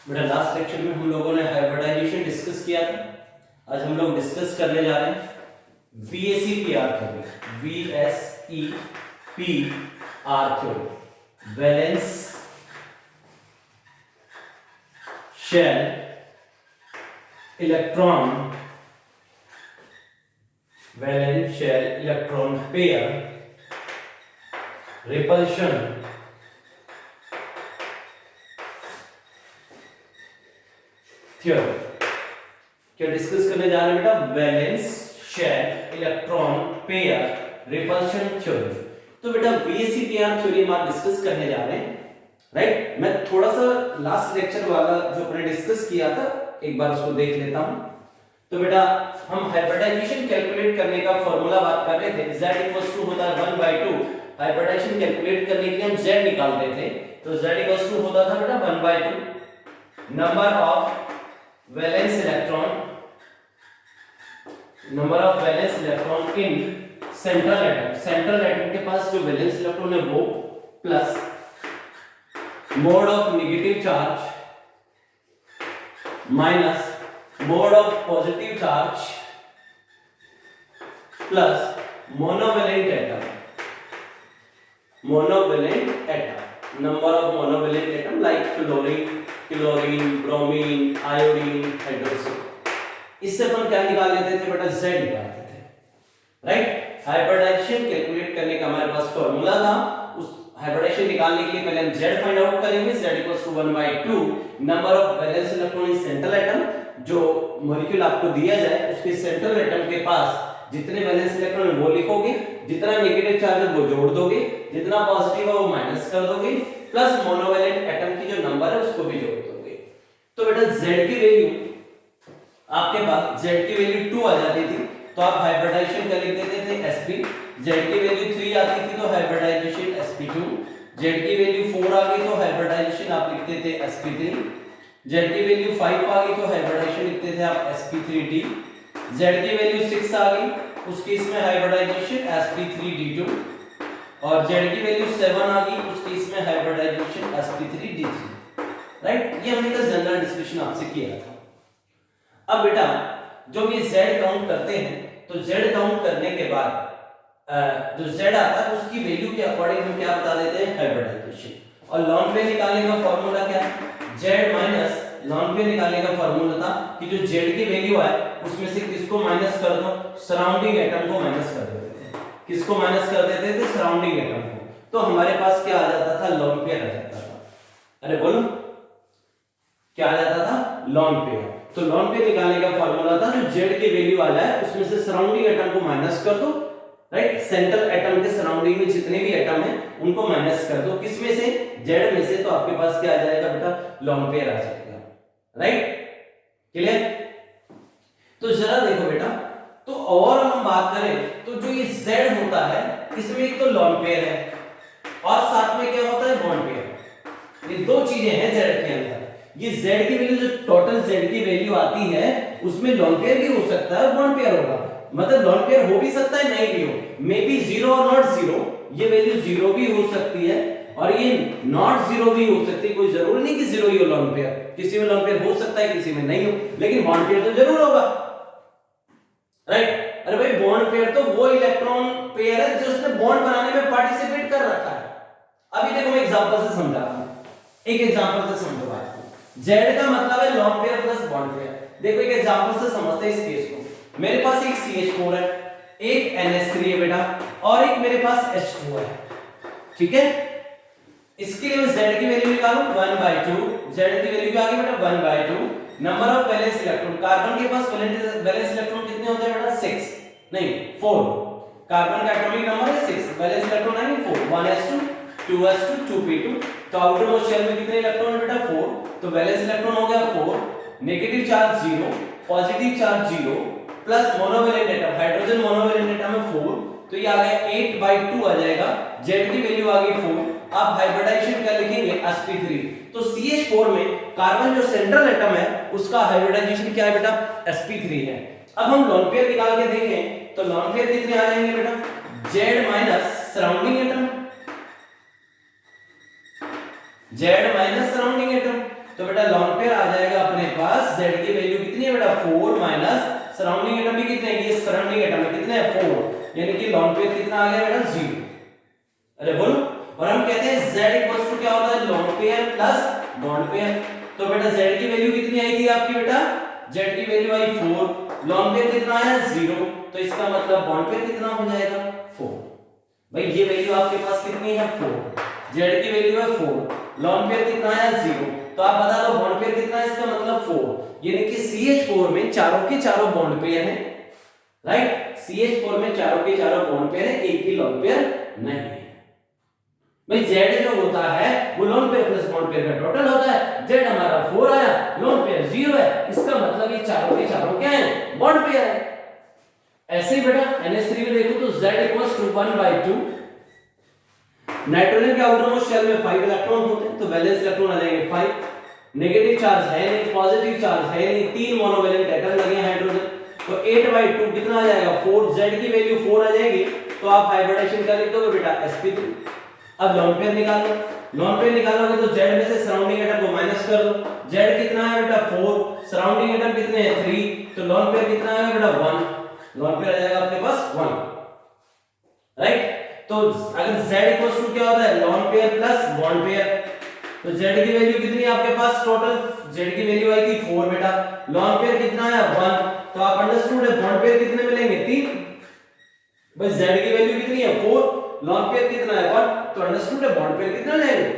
बेटा last lecture में हम लोगों ने हाइब्रिडाइजेशन डिस्कस किया था। आज हम लोग डिस्कस करने जा रहे हैं VSEPR theory, VSEPR theory, valence shell electron, valence shell electron pair, repulsion theory. क्या डिस्कस करने जा रहे हैं बेटा? Valence shell electron pair repulsion theory. तो बेटा VSEPR थ्योरी हम आज डिस्कस करने जा रहे हैं, राइट। मैं थोड़ा सा लास्ट लेक्चर वाला जो अपने डिस्कस किया था एक बार उसको देख लेता हूं। तो बेटा हम हाइब्रिडाइजेशन कैलकुलेट करने का फॉर्मूला बात कर रहे थे, z इक्वल्स टू होता है 1/2। हाइब्रिडाइजेशन कैलकुलेट करने के लिए हम z निकालते थे, तो z इक्वल्स टू होता था बेटा 1/2 number of valence electron in central atom. Central atom के पास जो वैलेंस इलेक्ट्रॉन है वो plus mode of negative charge minus mode of positive charge plus monovalent atom. Monovalent atom, number of monovalent atom like fluorine, chlorine, bromine, iodine, hydrogen. इससे अपन क्या निकाल लेते थे बेटा? Z निकालते थे, राइट। हाइब्रिडाइजेशन कैलकुलेट करने का हमारे पास फॉर्मूला था। उस हाइब्रिडाइजेशन निकालने के लिए पहले हम Z फाइंड आउट करेंगे। Z equals to 1/2 number of valence electron in central atom. जो मॉलिक्यूल आपको दिया जाए उसके सेंट्रल एटम के पास जितने वैलेंस इलेक्ट्रॉन है वो लिखोगे, जितना नेगेटिव चार्ज है वो जोड़ दोगे, जितना पॉजिटिव है वो माइनस कर दोगे, प्लस मोनोवैलेंट एटम की जो नंबर है उसको भी जोड़ दोगे। तो बेटा Z की वैल्यू आपके पास, Z की वैल्यू 2 आ जाती थी तो आप हाइब्रिडाइजेशन कर लिख देते थे sp। Z की वैल्यू 3 आती थी तो हाइब्रिडाइजेशन sp2। Z की वैल्यू 4 आ गई तो हाइब्रिडाइजेशन आप लिखते थे sp3। Z की वैल्यू 5 आ गई तो हाइब्रिडाइजेशन लिखते थे आप sp3d। Z की वैल्यू 6 आ गई उस केस में हाइब्रिडाइजेशन sp3d2। और Z की वैल्यू 7 आ गई उस केस में हाइब्रिडाइजेशन sp3d3, राइट। ये हमने कल जनरल डिस्कशन आपसे किया था। अब बेटा जब ये Z काउंट करते हैं तो Z काउंट करने के बाद जो Z आता है उसकी वैल्यू के अकॉर्डिंग हम क्या बता देते हैं? हाइब्रिडाइजेशन। और लॉन पेयर निकालने का फार्मूला क्या है? Z माइनस लॉन पेयर निकालने का फार्मूला था कि जो Z की वैल्यू आए उसमें से किसको माइनस कर दो? सराउंडिंग एटम को माइनस कर देते थे। किसको माइनस कर देते थे? सराउंडिंग एटम को। तो हमारे पास क्या आ जाता था? लॉन पेयर आ जाता था। अरे बोलो क्या आ जाता था? Lone pair. तो लॉन पेयर निकालने का फार्मूला था जो Z की वैल्यू आ जाए उसमें से सराउंडिंग एटम को माइनस कर दो, राइट। सेंट्रल एटम के सराउंडिंग में जितने भी एटम हैं उनको माइनस कर दो। किसमें से? Z में से। तो आपके पास क्या आ जाएगा बेटा? लॉन पेयर आ जाएगा, राइट। क्लियर? तो जरा देखो बेटा, तो ओवरऑल हम बात करें तो जो ये Z होता है इसमें एक तो लॉन पेयर है और साथ में क्या होता है? Bond pair. ये दो चीजें हैं Z के अंदर। ये Z की वैल्यू, जो टोटल Z की वैल्यू आती है उसमें लॉन पेयर भी हो सकता है और बॉन्ड पेयर होगा। मतलब लॉन पेयर हो भी सकता है, नहीं भी हो, मे बी 0 और नॉट 0। ये वैल्यू 0 भी हो सकती है और ये नॉट 0 भी हो सकती है। कोई जरूरी नहीं कि 0 ही हो लॉन पेयर। किसी में लॉन पेयर हो सकता है, किसी में नहीं हो, लेकिन बॉन्ड पेयर तो जरूर होगा, राइट। अरे भाई बॉन्ड पेयर तो वो इलेक्ट्रॉन पेयर है जो उसने बॉन्ड बनाने में पार्टिसिपेट कर रखा है। अभी देखो मैं एग्जांपल से समझाता हूं, एक एग्जांपल से समझो बात को। Z का मतलब है lone pair plus bond pair. देखो एक एग्जांपल से समझते हैं इस केस को। मेरे पास एक CH4 है, एक NH3 है बेटा, और एक मेरे पास H2 है, ठीक है। इसके लिए मैं Z की वैल्यू निकालूं 1/2। Z की वैल्यू क्या आ गई बेटा? 1/2 number of valence electron. Carbon के पास वैलेंस इलेक्ट्रॉन कितने होते हैं बेटा? 6 नहीं 4। कार्बन का एटॉमिक नंबर है 6, वैलेंस इलेक्ट्रॉन आएंगे 4, 1s2 2s2 2p2। तो आउटर मोस्ट शेल में कितने इलेक्ट्रॉन है बेटा? 4। तो वैलेंस इलेक्ट्रॉन हो गया 4, negative charge 0, positive charge 0, plus monovalent atom, hydrogen monovalent atom है 4, तो ये आ गया 8/2 आ जाएगा। Z की वैल्यू आ गई 4। आप हाइब्रिडाइजेशन क्या लिखेंगे? sp3। तो CH4 में कार्बन जो सेंट्रल एटम है उसका हाइब्रिडाइजेशन क्या है बेटा? sp3 है। अब हम लॉन पेयर निकाल के देखें तो लॉन पेयर कितने आ जाएंगे बेटा? Z minus surrounding atom, Z minus surrounding atom. तो बेटा लॉन पेयर आ जाएगा अपने पास z की वैल्यू कितनी है बेटा 4 माइनस सराउंडिंग एटम भी कितने हैं, ये सराउंडिंग एटम में कितने हैं 4, यानी कि लॉन पेयर कितना आ गया बेटा 0। अरे बोलो, और हम कहते हैं z इक्वल्स टू क्या होता है lone pair plus bond pair. तो बेटा z की वैल्यू कितनी आई थी आपकी बेटा, z की वैल्यू आई 4, लॉन पेयर कितना आया 0, तो इसका मतलब बॉन्ड पेयर कितना हो जाएगा 4। भाई ये वैल्यू आपके पास कितनी है 4, z की वैल्यू है 4, लॉन पेयर कितना आया 0, तो आप बता दो बॉन्ड पेयर कितना है, इसका मतलब 4, यानी कि CH4 में चारों के चारों बॉन्ड पेयर हैं, राइट। CH4 में चारों के चारों बॉन्ड पेयर है, एक भी लॉन पेयर नहीं है। भाई Z जो होता है वो lawn pair plus bond pair का टोटल होता है, Z हमारा 4 आया, लॉन पेयर 0 है, इसका मतलब ये चारों के चारों क्या है बॉन्ड पेयर है। ऐसे ही बेटा NH3 में देखो तो Z इक्वल्स टू 1/2, नाइट्रोजन के आउटर मोस्ट शेल में 5 इलेक्ट्रॉन होते हैं, तो वैलेंस इलेक्ट्रॉन आ जाएंगे 5, नेगेटिव चार्ज है नहीं, पॉजिटिव चार्ज है नहीं, 3 मोनोवैलेंट एटम लगे हैं हाइड्रोजन, तो 8/2 कितना आ जाएगा 4, Z की वैल्यू 4 आ जाएगी, तो आप हाइब्रिडाइजेशन कर लिख दोगे बेटा sp3। अब लॉन पेयर निकालो, लॉन पेयर निकालोगे तो Z में से सराउंडिंग एटम को माइनस कर दो, Z कितना है बेटा 4, सराउंडिंग एटम कितने हैं 3, तो लॉन पेयर कितना है बेटा 1, लॉन पेयर आ जाएगा आपके पास 1, राइट। तो अगर Z इक्वल्स टू क्या होता है lone pair plus bond pair, तो Z की वैल्यू कितनी है आपके पास टोटल, Z की वैल्यू आई थी 4 बेटा, लॉन पेयर कितना है 1, तो आप अंडरस्टूड है बॉन्ड पेयर कितने मिलेंगे 3, भाई Z की वैल्यू कितनी है 4, लॉन पेयर कितना है 1, तो अंडरस्टूड है बॉन्ड पेयर कितना लेंगे।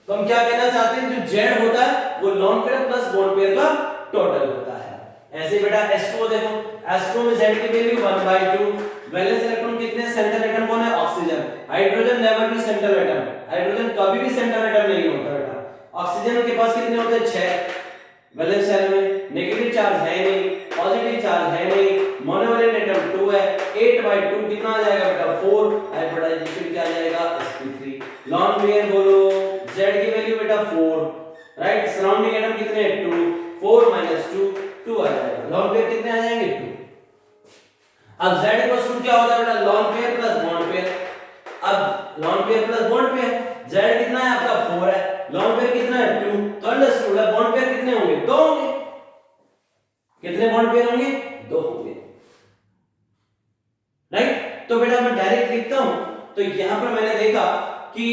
तो हम क्या कहना चाहते हैं जो Z होता है वो lawn pair plus bond pair का टोटल होता है। ऐसे बेटा H2 देखो, H2 में Z की वैल्यू 1/2, वैलेंस इलेक्ट्रॉन कितने, सेंट्रल एटम कौन है oxygen, hydrogen never be central atom, hydrogen कभी भी सेंट्रल एटम नहीं होता बेटा। ऑक्सीजन के पास कितने होते हैं 6 वैलेंस शेल में, नेगेटिव चार्ज है नहीं, पॉजिटिव चार्ज है नहीं, मोनोवैलेंट एटम 2 है, 8/2 कितना आ जाएगा बेटा 4, हाइब्रिडाइजेशन क्या आ जाएगा sp3। लॉन पेयर बोलो, Z की वैल्यू बेटा 4, राइट, सराउंडिंग एटम कितने हैं 2, 4 - 2 2 आ जाएगा, लॉन पेयर कितने आ जाएंगे 2। अब Z इक्वल्स टू क्या होता है बेटा lone pair plus bond pair, अब lone pair plus bond pair, Z कितना है आपका 4 है, लॉन पेयर कितना है 2, तो अंडरस्टूड है बॉन्ड पेयर कितने होंगे 2 होंगे, कितने बॉन्ड पेयर होंगे 2 होंगे, राइट। तो बेटा मैं डायरेक्ट लिखता हूं, तो यहां पर मैंने देखा कि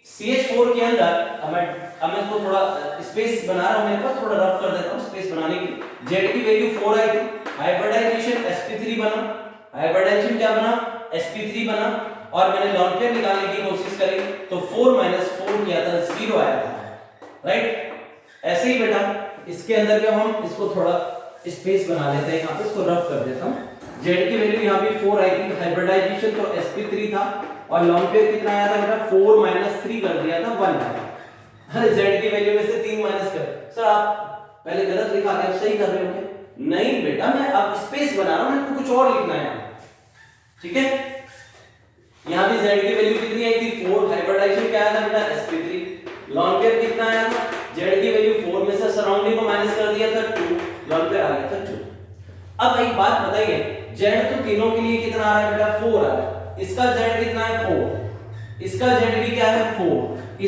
CH4 के अंदर अब मैं इसको थोड़ा स्पेस बना रहा हूं, मेरे पास थोड़ा रफ कर देता हूं स्पेस बनाने की। Z की वैल्यू 4 आई थी, हाइब्रिडाइजेशन sp3 बना, हाइब्रिडाइजेशन क्या बना sp3 बना, और मैंने लॉन पेयर निकालने की कोशिश करी तो 4 - 4 किया था 0 आया था, राइट। ऐसे ही बेटा इसके अंदर जब हम इसको थोड़ा स्पेस बना लेते हैं, यहां पे इसको रफ कर देता हूं। Z की वैल्यू यहां पे 4 आई थी, हाइब्रिडाइजेशन तो sp3 था, और लॉन पेयर कितना आया था बेटा 4 - 3 कर दिया था 1 आया। अरे Z की वैल्यू में से 3 माइनस कर, सर आप पहले गलत लिखा के अब सही कर रहे हो क्या, नहीं बेटा मैं अब स्पेस बना रहा हूं, मेरे को कुछ और लिखना है, ठीक है। यहां भी Z की वैल्यू कितनी आई थी 4, हाइब्रिडाइजेशन क्या आया था बेटा sp3, लॉन पेयर कितना आया था, Z की वैल्यू 4 में से सराउंडिंग को माइनस कर दिया था 2, लॉन पेयर आ गया था 2। अब एक बात बताइए, Z तो तीनों के लिए कितना आ रहा है बेटा 4 आ रहा है, इसका Z कितना है 4, इसका Z भी क्या है 4,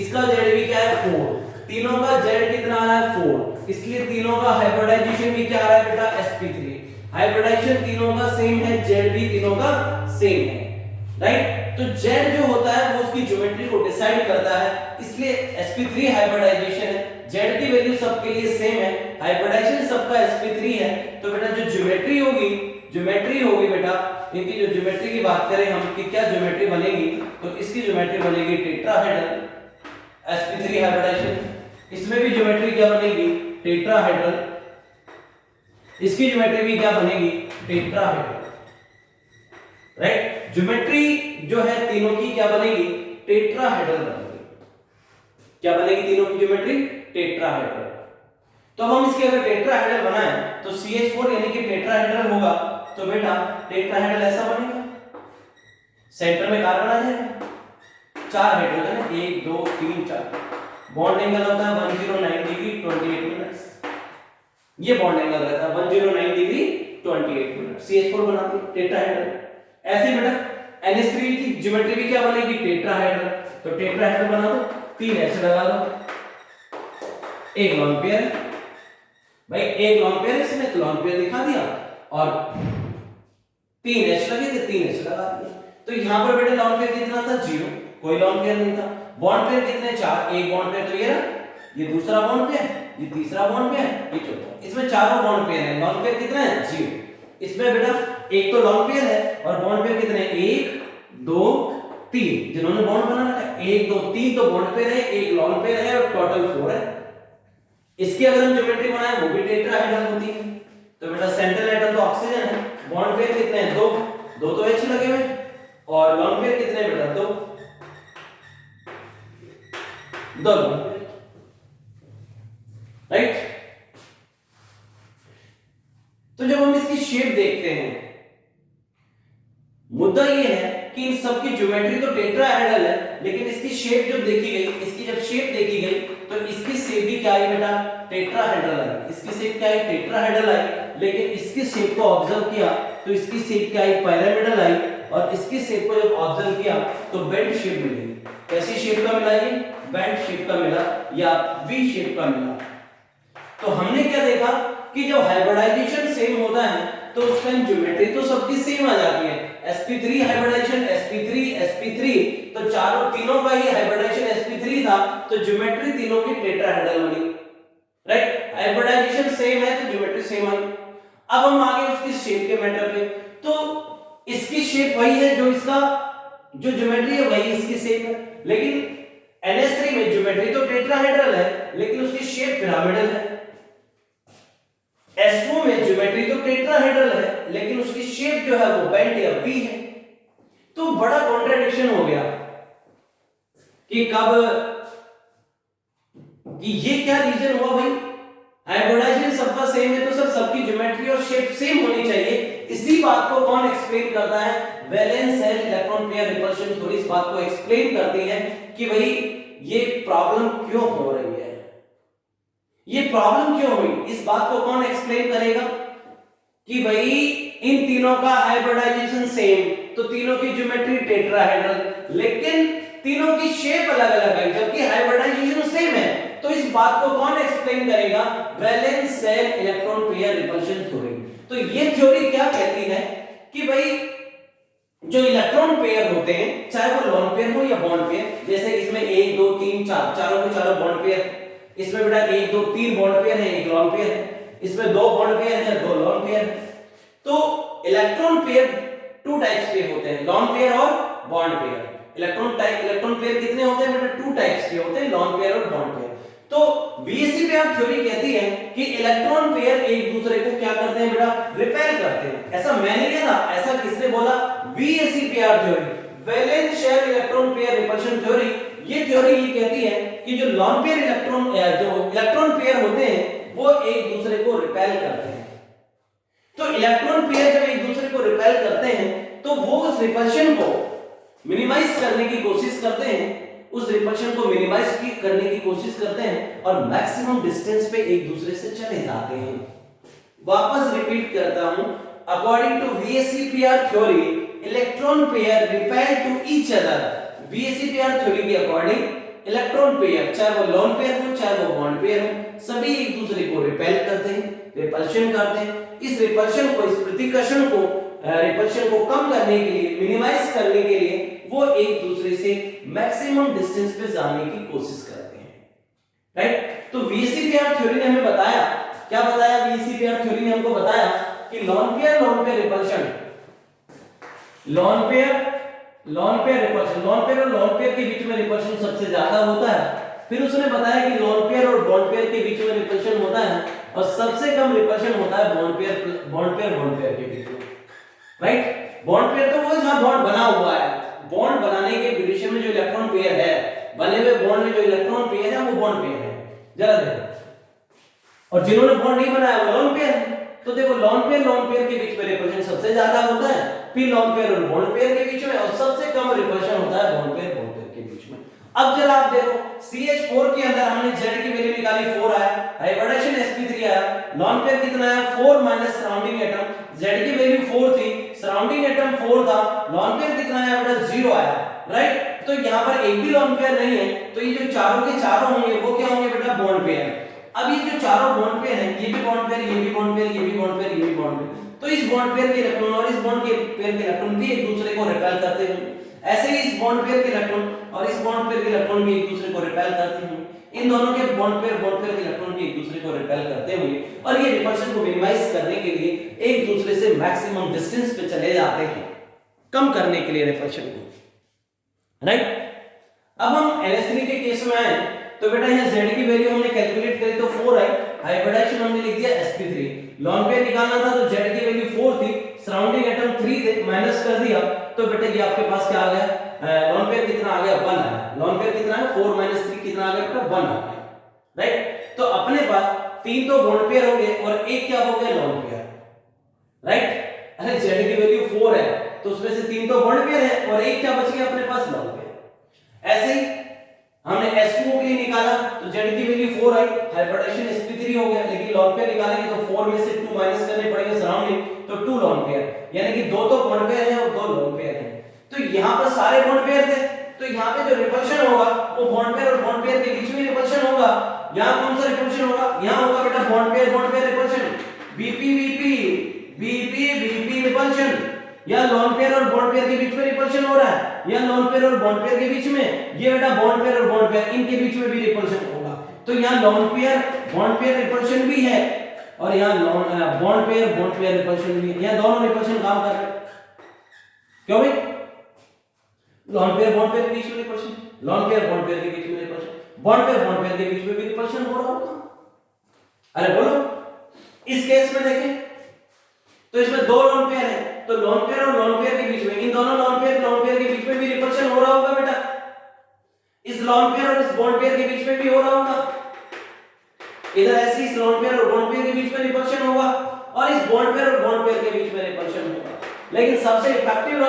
इसका Z भी क्या है 4, तीनों का Z कितना आ रहा है 4, इसलिए तीनों का हाइब्रिडाइजेशन भी क्या आ रहा है बेटा sp3, हाइब्रिडाइजेशन तीनों का सेम है, Z भी तीनों का सेम है, राइट। तो Z जो होता है वो उसकी ज्योमेट्री को डिसाइड करता है, इसलिए sp3 हाइब्रिडाइजेशन है, Z की वैल्यू सबके लिए सेम है, हाइब्रिडाइजेशन सबका sp3 है, तो बेटा जो ज्योमेट्री होगी बेटा, इनकी जो ज्योमेट्री की बात करें हम कि क्या ज्योमेट्री बनेगी, तो इसकी ज्योमेट्री बनेगी टेट्राहेड्रल sp3 हाइब्रिडाइजेशन, इसमें भी ज्योमेट्री क्या बनेगी टेट्राहेड्रल, इसकी ज्योमेट्री भी क्या बनेगी टेट्राहेड्रल, राइट। ज्योमेट्री जो है तीनों की क्या बनेगी टेट्राहेड्रल बनेगी, क्या बनेगी तीनों की ज्योमेट्री टेट्राहेड्रल। तो अब हम इसके अगर टेट्राहेड्रल बनाएं तो CH4 यानी कि टेट्राहेड्रल होगा, तो बेटा टेट्राहेड्रल ऐसा बनेगा, सेंटर में कार्बन आ जाएगा, 4 हाइड्रोजन है 1 2 3 4, बॉन्ड एंगल होता है 109 डिग्री 28 मिनट्स, ये बॉन्ड एंगल रहता है 109 डिग्री 28 मिनट, CH4 बनाते हैं टेट्राहेड्रल। ऐसे बेटा NH3 की ज्योमेट्री भी क्या बनेगी टेट्राहेड्रल, तो टेट्राहेड्रल बना दो, 3 ऐसे लगा दो, एक लॉन पेयर है भाई, एक लॉन पेयर है, इसमें लॉन पेयर दिखा दिया और 3H लगे थे, 3H लगा दिया। तो यहां पर बेटे लॉन पेयर कितना था? 0, कोई लॉन पेयर नहीं था। बॉन्ड पेयर कितने? 4, एक बॉन्ड पेयर तो ये रहा, ये दूसरा बॉन्ड पेयर, ये तीसरा बॉन्ड पेयर, ये चौथा। इसमें चारों बॉन्ड पेयर है। लॉन पेयर कितना है? 0। इसमें बेटा एक तो लॉन पेयर है और बॉन्ड पेयर कितने? 1 2 3, जिन्होंने बॉन्ड बना रखा है 1 2 3 तो बॉन्ड पेयर है, एक लॉन पेयर है और टोटल 4 है। इसकी अगर हम ज्योमेट्री बनाए वो भी टेट्राहेड्रल होती है। तो बेटा सेंट्रल एटम तो ऑक्सीजन है, बॉन्ड पेयर कितने हैं? 2 2 तो H लगे हुए और लॉन पेयर कितने बेटा? 2 2 लॉन पेयर, राइट। तो जब हम इसकी शेप देखते हैं, मुद्दा ये है कि इन सब की ज्योमेट्री तो टेट्राहेड्रल है, लेकिन इसकी शेप जब देखी गई, इसकी जब शेप देखी गई तो इसकी शेप भी क्या आई बेटा? टेट्राहेड्रल आई। इसकी शेप क्या आई? टेट्राहेड्रल आई। लेकिन इसकी शेप को ऑब्जर्व किया तो इसकी शेप क्या आई? पिरामिडल आई। और इसकी शेप को जब ऑब्जर्व किया तो बेंड शेप मिली। कैसी शेप का मिला? ये बेंड शेप का मिला या वी शेप का मिला। तो हमने क्या देखा कि जब हाइब्रिडाइजेशन सेम होता है तो उसका ज्योमेट्री तो सबकी सेम आ जाती है। sp3 हाइब्रिडाइजेशन sp3 तो तीनों का ही हाइब्रिडाइजेशन sp3 था, तो ज्योमेट्री तीनों की टेट्राहेड्रल बनी, राइट। हाइब्रिडाइजेशन सेम है तो ज्योमेट्री सेम आई। अब हम आगे उसकी शेप के मैटर पे, तो इसकी शेप वही है जो इसका जो ज्योमेट्री है वही इसकी शेप है, लेकिन NH3 में ज्योमेट्री तो टेट्राहेड्रल है लेकिन उसकी शेप पिरामिडल है। S2 में ज्योमेट्री तो टेट्राहेड्रल है लेकिन उसकी शेप जो है वो बेंट या वी है। तो बड़ा कॉन्ट्रडिक्शन हो गया कि ये क्या रीजन हुआ भाई? हाइब्रिडाइजेशन सबका सेम है तो सर सबकी ज्योमेट्री और शेप सेम होनी चाहिए। इसी बात को कौन एक्सप्लेन करता है? Valence shell electron pair repulsion theory इस बात को एक्सप्लेन करती है कि भाई ये प्रॉब्लम क्यों हो रही है, ये प्रॉब्लम क्यों हुई। इस बात को कौन एक्सप्लेन करेगा कि भाई इन तीनों का हाइब्रिडाइजेशन सेम तो तीनों की ज्योमेट्री टेट्राहेड्रल लेकिन तीनों की शेप अलग अलग है जबकि हाइब्रिडाइजेशन सेम है। तो इस बात को कौन एक्सप्लेन करेगा? Valence shell electron pair repulsion theory. तो ये थ्योरी क्या कहती है कि भाई जो इलेक्ट्रॉन पेयर होते हैं चाहे वो लॉन पेयर हो या बॉन्ड पेयर, जैसे इसमें 1 2 3 4 चारों के चारों बॉन्ड पेयर, इसमें बेटा 1 2 3 बॉन्ड पेयर है, एक लॉन पेयर है, इसमें 2 बॉन्ड पेयर है, 2 लॉन पेयर है। तो इलेक्ट्रॉन पेयर 2 टाइप्स के होते हैं, लॉन पेयर और बॉन्ड पेयर। इलेक्ट्रॉन पेयर कितने होते हैं बेटा? 2 टाइप्स के होते हैं, लॉन पेयर और बॉन्ड पेयर। तो VSE पेयर थ्योरी कहती है कि इलेक्ट्रॉन पेयर एक दूसरे को क्या करते हैं बेटा? रिपेल करते हैं। ऐसा मैंने कहा था, ऐसा किसने बोला? VSE pair theory, valence shell electron pair repulsion theory. ये थ्योरी ये कहती है कि जो लॉन पेयर इलेक्ट्रॉन पेयर होते हैं वो एक दूसरे को रिपेल करते हैं। तो इलेक्ट्रॉन पेयर जब एक दूसरे को रिपेल करते हैं तो वो उस रिपल्शन को मिनिमाइज करने की कोशिश करते हैं, उस रिपल्शन को मिनिमाइज करने की कोशिश करते हैं और मैक्सिमम डिस्टेंस पे एक दूसरे से चले जाते हैं। वापस रिपीट करता हूं, according to VSE pair theory electron pair repel to each other. VSE pair theory के अकॉर्डिंग इलेक्ट्रॉन पेयर चाहे वो लॉन पेयर हो चाहे वो बॉन्ड पेयर हो सभी एक दूसरे को रिपेल करते हैं, रिपल्शन करते हैं। इस रिपल्शन को, इस प्रतिकर्षण को, रिपल्शन को कम करने के लिए, मिनिमाइज करने के लिए वो एक दूसरे से मैक्सिमम डिस्टेंस पे जाने की कोशिश करते हैं, राइट। तो VSE पेयर थ्योरी ने हमें बताया, क्या बताया? VSE पेयर थ्योरी ने हमको बताया कि lone pair repulsion, lone pair repulsion, lone pair और लॉन पेयर के बीच में रिपल्शन सबसे ज्यादा होता है। फिर उसने बताया कि लॉन पेयर और बॉन्ड पेयर के बीच में रिपल्शन होता है और सबसे कम रिपल्शन होता है बॉन्ड पेयर के बीच में, राइट। बॉन्ड पेयर तो वो जहां बॉन्ड बना हुआ है, बॉन्ड बनाने के ड्यूरेशन में जो इलेक्ट्रॉन पेयर है, बने हुए बॉन्ड में जो इलेक्ट्रॉन पेयर है वो बॉन्ड पेयर है, जरा देखो। और जिन्होंने बॉन्ड नहीं बनाया वो लॉन पेयर है। तो देखो लॉन पेयर के बीच में रिपल्शन सबसे ज्यादा होता है, फिर लॉन पेयर और बॉन्ड पेयर के बीच में, और सबसे कम रिपल्शन होता है बॉन्ड पेयर के बीच में। अब जरा आप देखो CH4 के अंदर हमने Z की वैल्यू निकाली, 4 आया, हाइब्रिडाइजेशन sp3 आया, लॉन पेयर कितना आया? 4 माइनस सराउंडिंग एटम, Z की वैल्यू 4 थी, सराउंडिंग एटम 4 था, लॉन पेयर कितना आया बेटा? 0 आया, राइट। तो यहां पर एक भी लॉन पेयर नहीं है, तो ये जो चारों के चारों होंगे वो क्या होंगे बेटा? Bond pair. अब ये जो चारों बॉन्ड पेयर हैं, ये भी बॉन्ड पेयर, ये भी बॉन्ड पेयर, ये भी बॉन्ड पेयर, ये भी बॉन्ड पेयर, तो इस बॉन्ड पेयर के इलेक्ट्रॉन और इस बॉन्ड के पेयर के इलेक्ट्रॉन भी एक दूसरे को रिपेल करते हैं। ऐसे ही इस बॉन्ड पेयर के इलेक्ट्रॉन और इस बॉन्ड पेयर के इलेक्ट्रॉन भी एक दूसरे को रिपेल करते हैं। इन दोनों के बॉन्ड पेयर के इलेक्ट्रॉन भी एक दूसरे को रिपेल करते हुए और ये रिपल्शन को मिनिमाइज करने के लिए एक दूसरे से मैक्सिमम डिस्टेंस पे चले जाते हैं, कम करने के लिए रिपल्शन को, राइट। अब हम NH3 के केस में आए तो बेटा यहाँ Z की वैल्यू हमने कैलकुलेट करी तो 4 आई, हाइब्रिडाइजेशन हमने लिख दिया sp3, लॉन पेयर निकालना था तो Z की वैल्यू 4 थी, सराउंडिंग एटम 3 थे, माइनस कर दिया तो बेटा ये आपके पास क्या आ गया, लॉन पेयर कितना आ गया 1 आया, लॉन पेयर कितना है 4 - 3 कितना आ गया बेटा 1 आ गया, राइट। तो अपने पास 3 तो बॉन्ड पेयर हो गए और एक क्या हो गया लॉन पेयर, राइट। अरे Z की वैल्यू 4 है तो उसमें से 3 तो बॉन्ड पेयर है और एक क्या बच गया अपने पास लॉन पेयर। ऐसे ही हमने H2O के लिए निकाला तो Z की वैल्यू 4 आई, हाइब्रिडाइजेशन sp3 हो गया, लेकिन लॉन पेयर निकालेंगे तो 4 में से 2 माइनस करने पड़ेंगे सराउंडिंग, तो 2 लॉन पेयर, यानी कि 2 तो बॉन्ड पेयर है और 2 लॉन पेयर है। तो यहां पर सारे बॉन्ड पेयर थे तो यहां पे जो रिपल्शन होगा वो बॉन्ड पेयर और बॉन्ड पेयर के बीच में रिपल्शन होगा। यहां कौन सा रिपल्शन होगा, यहां होगा बेटा bond pair repulsion, BP BP BP BP repulsion, या लॉन पेयर और बॉन्ड पेयर के बीच में रिपल्शन हो रहा है, या लॉन पेयर और बॉन्ड पेयर के बीच में, ये बेटा बॉन्ड पेयर और बॉन्ड पेयर इनके बीच में भी रिपल्शन होगा। तो यहां lawn pair bond pair repulsion भी है और यहां बॉन्ड पेयर रिपल्शन भी है, यहां दोनों रिपल्शन काम कर रहे हैं। क्यों भाई, लॉन पेयर बॉन्ड पेयर के बीच में repulsion, lawn pair bond pair के बीच में रिपल्शन, बॉन्ड पेयर के बीच में भी रिपल्शन हो रहा होगा। अरे बोलो, इस केस में देखें तो इसमें 2 लॉन पेयर है तो लॉन पेयर और लॉन पेयर के बीच में, इन दोनों लॉन पेयर के बीच में भी रिपल्शन हो रहा होगा बेटा, इस लॉन पेयर और इस बॉन्ड पेयर के बीच में भी हो रहा होगा, इधर ऐसे इस लॉन पेयर और बॉन्ड पेयर के बीच में रिपल्शन होगा और इस बॉन्ड पेयर और बॉन्ड पेयर के बीच में रिपल्शन होगा। लेकिन सबसे इफेक्टिव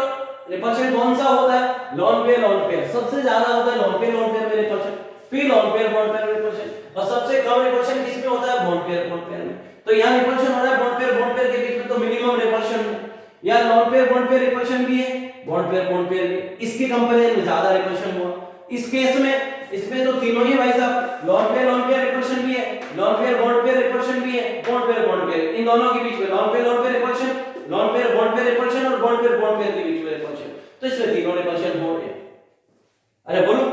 रिपल्शन कौन सा होता है, लॉन पेयर, सबसे ज्यादा होता है लॉन पेयर में रिपल्शन, फिर लॉन पेयर बॉन्ड पेयर में रिपल्शन, और सबसे कम रिपल्शन किसमें होता है, बॉन्ड पेयर में। तो यहां रिपल्शन हो रहा है बॉन्ड पेयर के बीच में तो मिनिमम रिपल्शन है, या lawn pair bond pair repulsion भी है, बॉन्ड पेयर में इसकी कंपैरिजन में ज्यादा रिपल्शन हुआ। इस केस में इसमें तो तीनों ही भाई साहब लॉन पेयर रिपल्शन भी है, lone pair bond pair repulsion भी है, बॉन्ड पेयर इन दोनों के बीच में lone pair repulsion, lawn pair bond pair repulsion और बॉन्ड पेयर के बीच में रिपल्शन, तो इसमें तीनों रिपल्शन हो रहे हैं। अरे बोलो,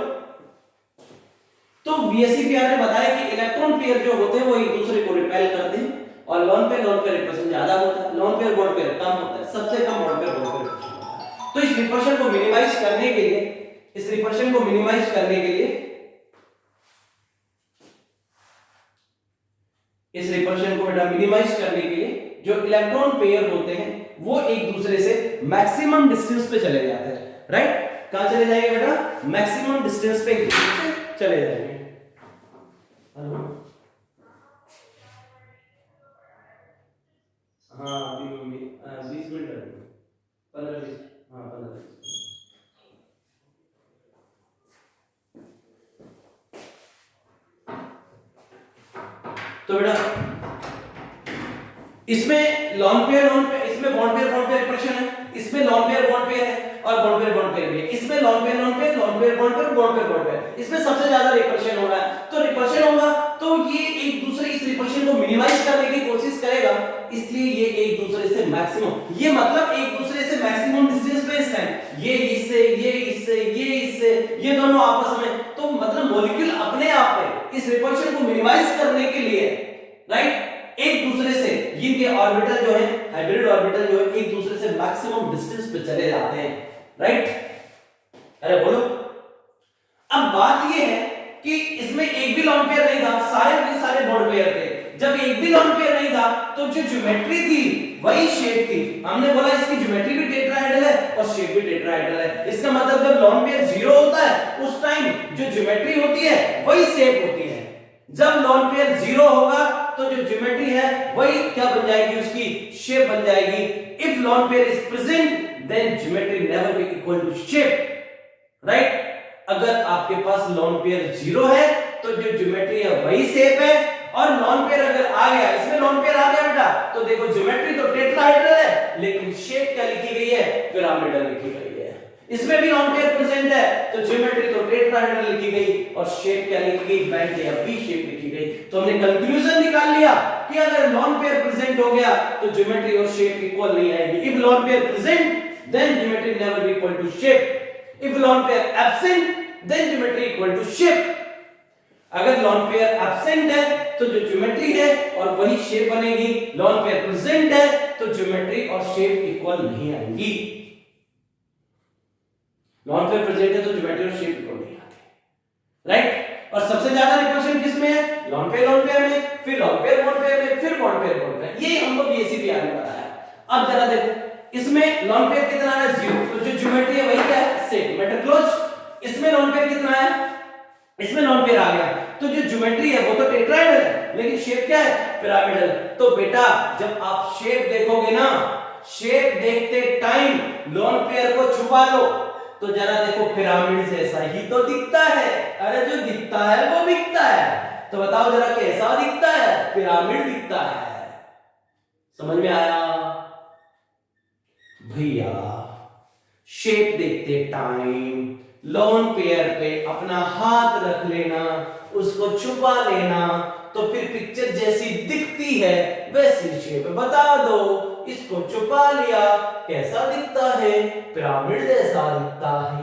तो VSEPR ने बताया कि इलेक्ट्रॉन पेयर जो होते हैं वो एक दूसरे को रिपेल करते हैं और लॉन पेयर रिपल्शन ज्यादा होता है, लॉन पेयर बॉन्ड पेयर कम होता है, सबसे कम बॉन्ड पेयर रिपल्शन होता है। तो इस रिपल्शन को मिनिमाइज करने के लिए, इस रिपल्शन को मिनिमाइज करने के लिए, इस रिपल्शन को बेटा मिनिमाइज करने के लिए जो इलेक्ट्रॉन पेयर होते हैं वो एक दूसरे से मैक्सिमम डिस्टेंस पे चले जाते हैं, राइट। कहां चले जाएंगे बेटा, मैक्सिमम डिस्टेंस पे एक दूसरे से चले जाएंगे। हाँ 20 मिनट लगेंगे, 15-20, हाँ 15-20। तो बेटा इसमें लॉन पेयर इसमें बॉन्ड पेयर रिपल्शन है, इसमें लॉन पेयर बॉन्ड पेयर है और बॉन्ड पेयर भी है, इसमें लॉन पेयर बॉन्ड पेयर, इसमें सबसे ज्यादा रिपल्शन हो रहा है। तो रिपल्शन होगा तो ये एक दूसरे इस रिपल्शन को मिनिमाइज करने की कोशिश करेगा, इसलिए ये एक दूसरे से मैक्सिमम, ये मतलब एक दूसरे से मैक्सिमम डिस्टेंस पे स्टैंड, ये इससे ये दोनों आपस में, तो मतलब मॉलिक्यूल अपने आप में इस रिपल्शन को मिनिमाइज करने के लिए, राइट, एक दूसरे से इनके ऑर्बिटल जो है, हाइब्रिड ऑर्बिटल जो है एक दूसरे से मैक्सिमम डिस्टेंस पे चले जाते हैं, राइट। अरे बोलो, अब बात ये है कि इसमें एक भी लॉन पेयर नहीं था, सारे के सारे बॉन्ड पेयर थे। जब एक भी लॉन पेयर नहीं था तो जो ज्योमेट्री थी वही शेप थी। हमने बोला इसकी ज्योमेट्री भी टेट्राहेड्रल है और शेप भी टेट्राहेड्रल है। इसका मतलब जब लॉन पेयर 0 होता है उस टाइम जो ज्योमेट्री होती है वही शेप होती है। जब लॉन पेयर 0 होगा तो जो ज्योमेट्री है वही क्या बन जाएगी, उसकी शेप बन जाएगी। If lone pair is present then geometry never be equal to shape, right. अगर आपके पास लॉन पेयर 0 है तो जो ज्योमेट्री है वही शेप है, और लॉन पेयर अगर आ गया, इसमें लॉन पेयर आ गया बेटा, तो देखो ज्योमेट्री तो टेट्राहेड्रल है लेकिन शेप क्या लिखी गई है, पिरामिडल लिखी गई है। इसमें भी लॉन पेयर प्रेजेंट है, तो ज्योमेट्री तो टेट्राहेड्रल लिखी गई और शेप क्या लिखी गई, बेंट या वी शेप लिखी गई। तो हमने कंक्लूजन निकाल लिया कि अगर लॉन पेयर प्रेजेंट हो गया तो ज्योमेट्री और शेप इक्वल नहीं आएगी। If lone pair present then geometry never be equal to shape. If lone pair absent then geometry equal to shape. अगर लॉन पेयर एब्सेंट है तो जो ज्योमेट्री है और वही शेप बनेगी, लॉन पेयर प्रेजेंट है तो ज्योमेट्री और शेप इक्वल नहीं आएंगी। लॉन पेयर प्रेजेंट है तो ज्योमेट्री और शेप इक्वल नहीं आते, राइट। और सबसे ज्यादा रिकर्शन किसमें है, लॉन पेयर में, फिर लॉन पेयर बॉन्ड पेयर में, फिर बॉन्ड पेयर बॉन्ड पेयर। ये हमको बीएससी आने बताया। अब जरा देखो, इसमें लॉन पेयर कितना है, 0, तो जो ज्योमेट्री है वही क्या है, सेम, मैटर क्लोज। इसमें लॉन पेयर कितना है, इसमें लॉन पेयर आ गया, तो जो ज्योमेट्री है वो तो टेट्राहेड्रल है, लेकिन शेप क्या है, पिरामिडल। तो बेटा जब आप शेप देखोगे ना, शेप देखते टाइम लॉन पेयर को छुपा लो तो जरा देखो पिरामिड जैसा ही तो दिखता है। अरे जो दिखता है वो बिकता है, तो बताओ जरा कैसा दिखता है, पिरामिड दिखता है। समझ में आया भैया? शेप देखते टाइम लॉन पेयर पे अपना हाथ रख लेना, उसको छुपा लेना, तो फिर पिक्चर जैसी दिखती है वैसी शेप बता दो। इसको छुपा लिया, कैसा दिखता है, पिरामिड जैसा दिखता है।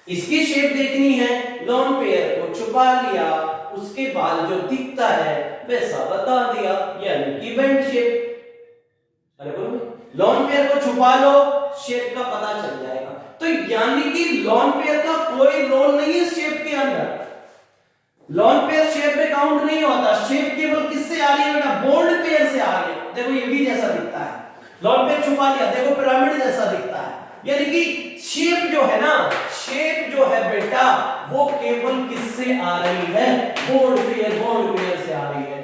इसकी शेप देखनी है, लॉन पेयर को छुपा लिया, उसके बाद जो दिखता है वैसा बता दिया, यानी कि बेंट शेप। अरे बोलो, लॉन पेयर को छुपा लो, शेप का पता चल जाएगा। तो यानी कि लॉन पेयर का कोई रोल नहीं है शेप के अंदर। लॉन पेयर शेप में काउंट नहीं होता, शेप केवल किससे आ रही है बेटा, बॉन्ड पेयर से आ रही है। देखो ये भी जैसा दिखता है, लॉन पेयर छुपा लिया, देखो पिरामिड जैसा दिखता है। यानी कि शेप जो है ना, शेप जो है बेटा वो केवल किससे आ रही है, बॉन्ड पेयर से आ रही है।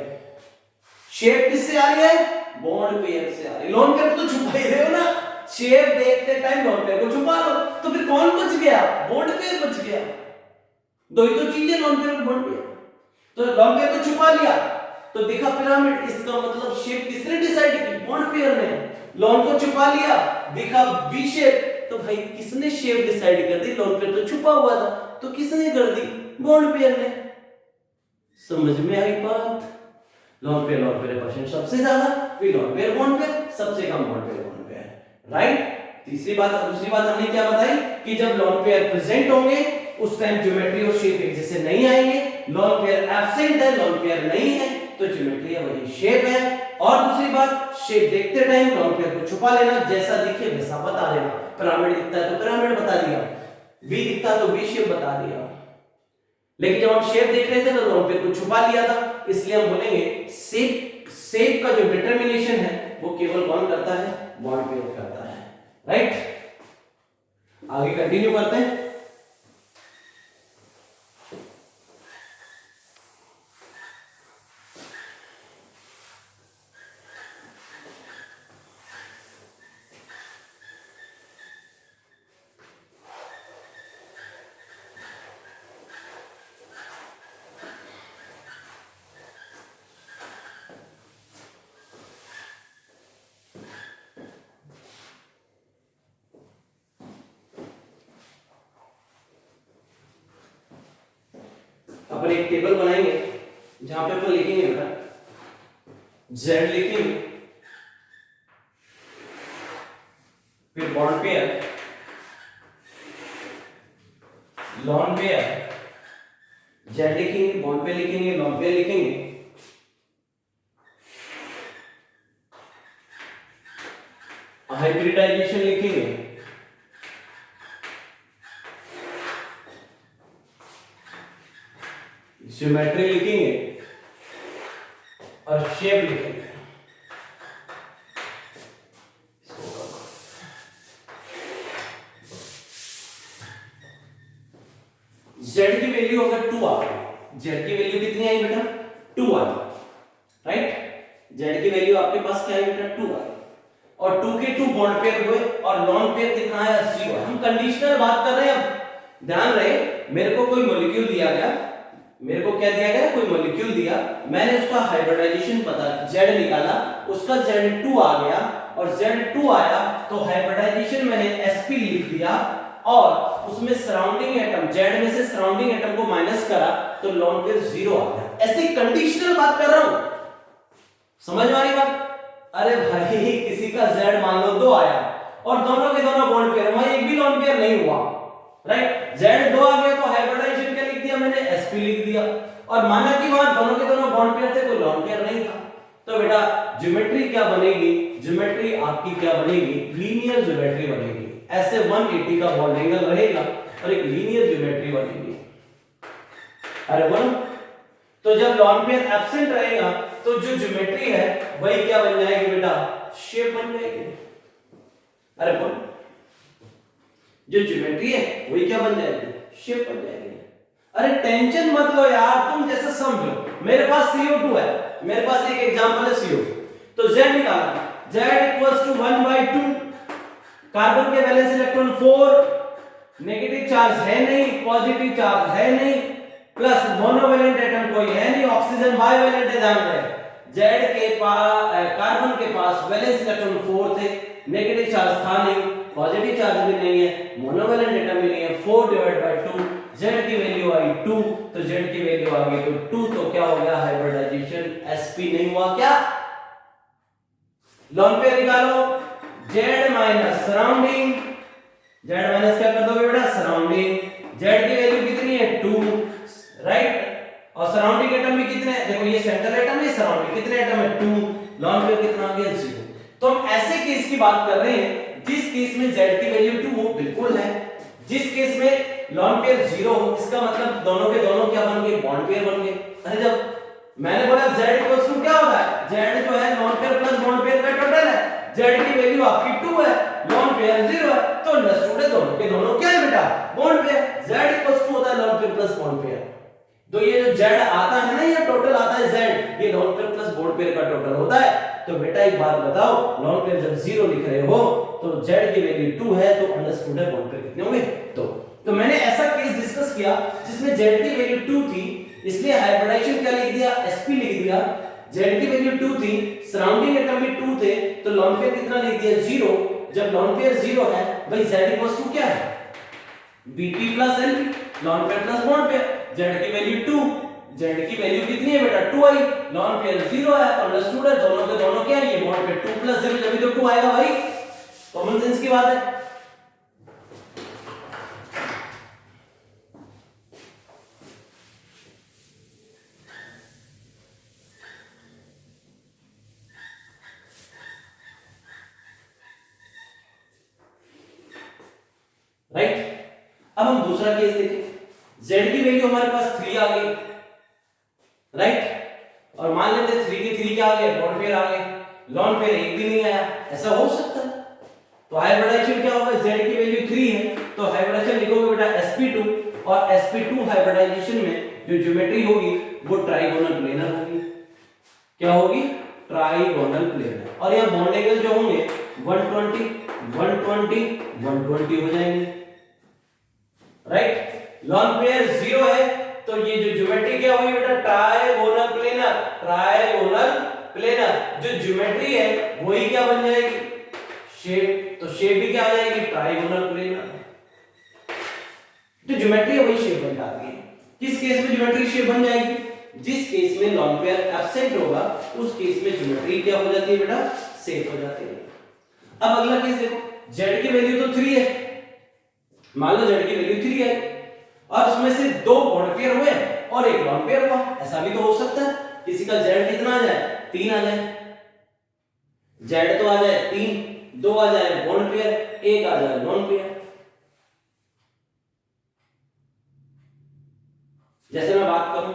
शेप किससे आ रही है, बॉन्ड पेयर से आ रही है। लॉन पेयर को तो छुपा ही रहे हो ना, शेप देखते टाइम लॉन पेयर को छुपा लो, तो फिर कौन बच गया, बॉन्ड पेयर बच गया। दो ही तो चीजें, लॉन पेयर और बॉन्ड पेयर। तो लॉन पेयर को छुपा लिया तो दिखा पिरामिड, इसका मतलब शेप किसने डिसाइड की, बॉन्ड पेयर ने। लॉन को छुपा लिया, दिखा वी शेप, तो भाई किसने शेप डिसाइड कर दी, लॉन पेयर तो छुपा हुआ था, तो किसने कर दी, बॉन्ड पेयर ने। समझ में आई बात? लॉन पेयर परसेंट सबसे ज्यादा, फिर लॉन पेयर बॉन्ड पेयर, सबसे कम बॉन्ड पेयर, राइट। तीसरी बात, दूसरी बात हमने क्या बताई कि जब लॉन पेयर प्रेजेंट होंगे उस टाइम ज्योमेट्री और शेप एक जैसे नहीं आएंगे। लॉन पेयर एब्सेंट है, लॉन पेयर नहीं है, तो ज्योमेट्री है वही शेप है। और दूसरी बात, शेप देखते टाइम लॉन पेयर को छुपा लेना, जैसा दिखे वैसा बता देना। पिरामिड दिखता है तो पिरामिड बता दिया, वी दिखता है तो वी शेप बता दिया। लेकिन जब हम शेप देख रहे थे तो लॉन पेयर को छुपा लिया था, इसलिए हम बोलेंगे शेप का जो डिटरमिनेशन है वो केवल कौन करता है, बॉन्ड पेयर करता है, राइट। आगे कंटिन्यू करते हैं। अपन एक टेबल बनाएंगे जहां पे अपन लिखेंगे बेटा z लिखेंगे, फिर bond pair, lone pair, z लिखेंगे, बॉन्ड पेयर लिखेंगे, लॉन पेयर लिखेंगे, हाइब्रिडाइजेशन लिखेंगे, ज्योमेट्री लिखेंगे और शेप लिखेंगे। z की वैल्यू अगर 2 आ गई, z की वैल्यू कितनी आई बेटा, 2 आ गई, राइट। z की वैल्यू आपके पास क्या है बेटा, 2 आ गई, और 2 के 2 बॉन्ड पेयर हुए और लॉन पेयर कितना है, 0। हम कंडीशनल बात कर रहे हैं। अब ध्यान रहे, मेरे को कोई मॉलिक्यूल दिया गया, मेरे को क्या दिया गया, कोई मॉलिक्यूल दिया, मैंने उसका हाइब्रिडाइजेशन पता z निकाला, उसका z2 आ गया, और Z2 आया तो हाइब्रिडाइजेशन मैंने sp लिख दिया और उसमें सराउंडिंग एटम Z में से सराउंडिंग एटम को माइनस करा तो लॉन पेयर 0 आ गया। ऐसी कंडीशनल बात कर रहा हूं, समझ में आ रही बात? अरे भाई किसी का Z मान लो 2 आया और दोनों के दोनों बॉन्ड पेयर, वहां एक भी लॉन पेयर नहीं हुआ, राइट? Z 2 आ गया तो हाइब्रिडाइजेशन क्या लिख दिया मैंने, sp लिख दिया और माना कि वहां दोनों के दोनों बॉन्ड पेयर थे, कोई लॉन पेयर नहीं था, तो बेटा ज्योमेट्री क्या बनेगी, ज्योमेट्री आपकी क्या बनेगी, लीनियर ज्योमेट्री बनेगी। ऐसे 180 का बॉन्ड एंगल रहेगा और एक लीनियर ज्योमेट्री बनेगी। अरे बोलो, तो जब लॉन पेयर एब्सेंट रहेगा तो जो ज्योमेट्री है वही क्या बन जाएगी बेटा, शेप बन जाएगी। अरे बोलो, जो ज्योमेट्री है वही क्या बन जाएगी, शेप बन जाएगी। अरे टेंशन मत लो यार, तुम जैसे समझो, मेरे पास CO2 है, मेरे पास एक एग्जांपल है CO, तो Z निकालना, Z इक्वल्स टू 1/2, कार्बन के वैलेंस इलेक्ट्रॉन 4, नेगेटिव चार्ज है नहीं, पॉजिटिव चार्ज है नहीं, प्लस मोनोवैलेंट एटम कोई है नहीं, ऑक्सीजन बाइवैलेंट है, ध्यान रहे। Z के पास, कार्बन के पास वैलेंस इलेक्ट्रॉन 4 थे, नेगेटिव चार्ज था नहीं, पॉजिटिव चार्ज भी नहीं है, मोनोवैलेंट एटम भी नहीं है, 4/2, Z की वैल्यू आई 2, तो Z की वैल्यू आ गई तो 2, तो क्या हो गया, हाइब्रिडाइजेशन sp नहीं हुआ क्या? लॉन पेयर निकालो, Z minus surrounding, Z minus क्या कर दोगे बेटा, सराउंडिंग, Z की वैल्यू कितनी है 2, राइट? और सराउंडिंग एटम भी कितने हैं, देखो ये सेंट्रल एटम है, सराउंडिंग कितने एटम है 2, लॉन पेयर कितना आ गया 0। तो हम ऐसे केस की बात कर रहे हैं जिस केस में Z की वैल्यू 2 हो, बिल्कुल है। जिस केस में लॉन पेयर 0 हो, इसका मतलब दोनों के दोनों क्या बन गए, बॉन्ड पेयर बन गए। अरे जब मैंने बोला Z इक्वल्स टू क्या होता है, Z जो है lone pair plus bond pair का टोटल है, Z की वैल्यू आपकी 2 है, लॉन पेयर 0 है, तो अंडरस्टूड है दोनों के दोनों क्या है बेटा, bond pair. Z equals to होता है lone pair plus bond pair. तो ये जो Z आता है ना, ये टोटल आता है Z, ये lone pair plus bond pair का टोटल होता है। तो बेटा एक बात बताओ, लॉन पेयर जब 0 लिख रहे हो तो Z की वैल्यू 2 है, तो अंडरस्टूड है बॉन्ड पेयर कितने होंगे, 2। तो मैंने ऐसा केस डिस्कस किया जिसमें Z की वैल्यू 2 थी, इसलिए हाइब्रिडाइजेशन क्या लिख दिया, sp लिख दिया। Z की वैल्यू 2 थी, सराउंडिंग एटम भी 2 थे, तो लॉन पेयर कितना लिख दिया 0। जब लॉन पेयर 0 है भाई Z इक्वल्स टू क्या है, Bt plus Lp, lawn pair plus bond pair. Z की वैल्यू 2, Z की वैल्यू कितनी है बेटा 2 आई, लॉन पेयर 0 है, तो अंडरस्टूड है दोनों के दोनों क्या है, ये बॉन्ड पेयर 2 प्लस 0, जब भी तो 2 आएगा भाई, कॉमन सेंस की बात है। राइट? अब हम दूसरा केस देखें, Z की वैल्यू हमारे पास 3 आ गई, राइट? और मान लेते हैं 3 की 3 क्या आ गया, बॉन्ड पेयर आ गए, लॉन पेयर एक भी नहीं आया, ऐसा हो सकता है। तो हाइब्रिडाइजेशन क्या होगा, Z की वैल्यू 3 है, तो हाइब्रिडाइजेशन लिखोगे बेटा sp2, और sp2 हाइब्रिडाइजेशन में जो ज्योमेट्री होगी वो ट्राइगोनल प्लेनर होगी। क्या होगी, ट्राइगोनल प्लेनर। और यहां बॉन्ड एंगल जो होंगे 120 120 120 हो जाएंगे, राइट? लॉन पेयर 0 है, तो ये जो ज्योमेट्री क्या होगी बेटा, ट्राइगोनल प्लेनर, ट्राइगोनल प्लेनर। जो ज्योमेट्री है वही क्या बन जाएगी, शेप, तो शेप भी क्या आ जाएगी, ट्राइगोनल प्लेनर। तो ज्योमेट्री वही शेप बन जाती है। किस केस में ज्योमेट्री शेप बन जाएगी, जिस केस में लॉन पेयर एब्सेंट होगा उस केस में ज्योमेट्री क्या हो जाती है बेटा, सेफ हो जाती है। अब अगला केस देखो, Z की वैल्यू तो 3 है, मान लो Z की वैल्यू 3 है और उसमें से 2 बॉन्ड पेयर हुए और एक लॉन पेयर हुआ, ऐसा भी तो हो सकता है। किसी का Z कितना आ जाए, 3 आ जाए, Z तो आ जाए 3, 2 आ जाए बॉन्ड पेयर, 1 आ जाए लॉन पेयर। जैसे मैं बात करूं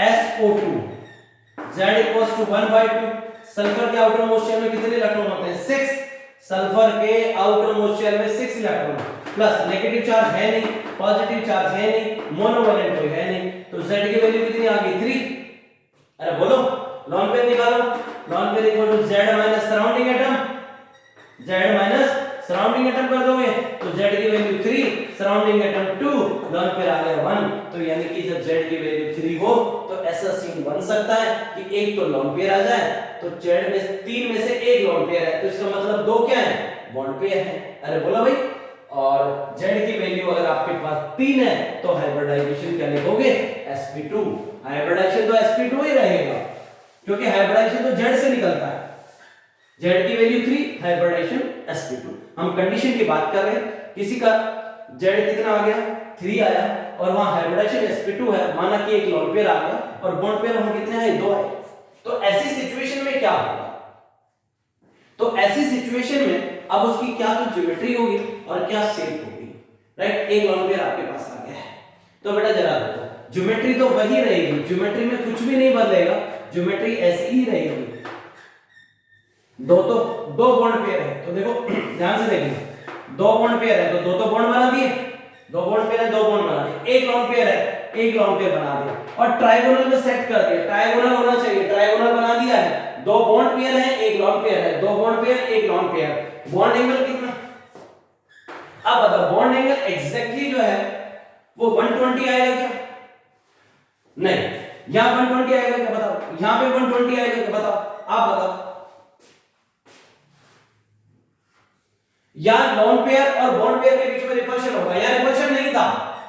SO2, Z equals to 1/2, sulphur के आउटर मोस्ट शेल में कितने इलेक्ट्रॉन होते हैं, 6, सल्फर के आउटर मोस्ट शेल में 6 इलेक्ट्रॉन, प्लस नेगेटिव चार्ज है नहीं, पॉजिटिव चार्ज है नहीं, मोनोवैलेंट कोई है नहीं, तो Z की वैल्यू कितनी आ गई 3। अरे बोलो, लॉन पेयर निकालो, lone pair equal to Z minus surrounding atom, Z minus surrounding atom कर दोगे तो Z की value 3, surrounding atom 2, lone pair आ गया 1। तो यानी कि जब Z की वैल्यू 3 हो तो ऐसा सीन बन सकता है कि एक तो लोन पेयर आ जाए, तो जेड में तीन में से एक लोन पेयर है, तो इसका मतलब दो क्या है, बॉन्ड पेयर है। अरे बोला भाई। और जेड की वैल्यू अगर आपके पास 3 है तो हाइब्रिडाइजेशन क्या लिखोगे, sp2। हाइब्रिडाइजेशन तो sp2 ही रहेगा, क्योंकि हाइब्रिडाइजेशन तो जेड से निकलता है। जेड की वैल्यू 3, हाइब्रिडाइजेशन sp2। हम कंडीशन की बात कर रहे हैं, किसी का जेड कितना आ गया, 3 आया, और वहां हाइब्रिडाइजेशन sp2 है, माना कि एक लोन पेयर आ गया और बॉन्ड पेयर वहां कितने आए, 2 आए। तो ऐसी सिचुएशन में क्या होगा, तो ऐसी सिचुएशन में अब उसकी क्या तो ज्योमेट्री होगी और क्या शेप होगी, राइट। एक लोन पेयर आपके पास आ गया है, तो बेटा जरा देखो, ज्योमेट्री तो वही रहेगी, ज्योमेट्री में कुछ भी नहीं बदलेगा, ज्योमेट्री ऐसी ही रहेगी। दो बॉन्ड पेयर है, तो देखो ध्यान से देखिए, दो बॉन्ड पेयर है तो दो बॉन्ड बना दिए, दो बॉन्ड पेयर है, दो बॉन्ड बना दिए। एक लोन पेयर है, एक लोन पेयर बना दिया, और ट्रायगोनल में सेट कर दिया, ट्रायगोनल होना चाहिए, ट्रायगोनल बना दिया है। दो बॉन्ड पेयर है, एक लोन पेयर है, दो बॉन्ड पेयर, एक लोन पेयर। बॉन्ड एंगल कितना, अब बताओ, बॉन्ड एंगल एग्जैक्टली जो है वो 120 आएगा क्या, नहीं। यहां 120 आएगा क्या बताओ, यहां पे 120 आएगा क्या बताओ, आप बताओ। या लोन पेयर और बॉन्ड पेयर के बीच में रिपल्शन होगा, या रिपल्शन नहीं था,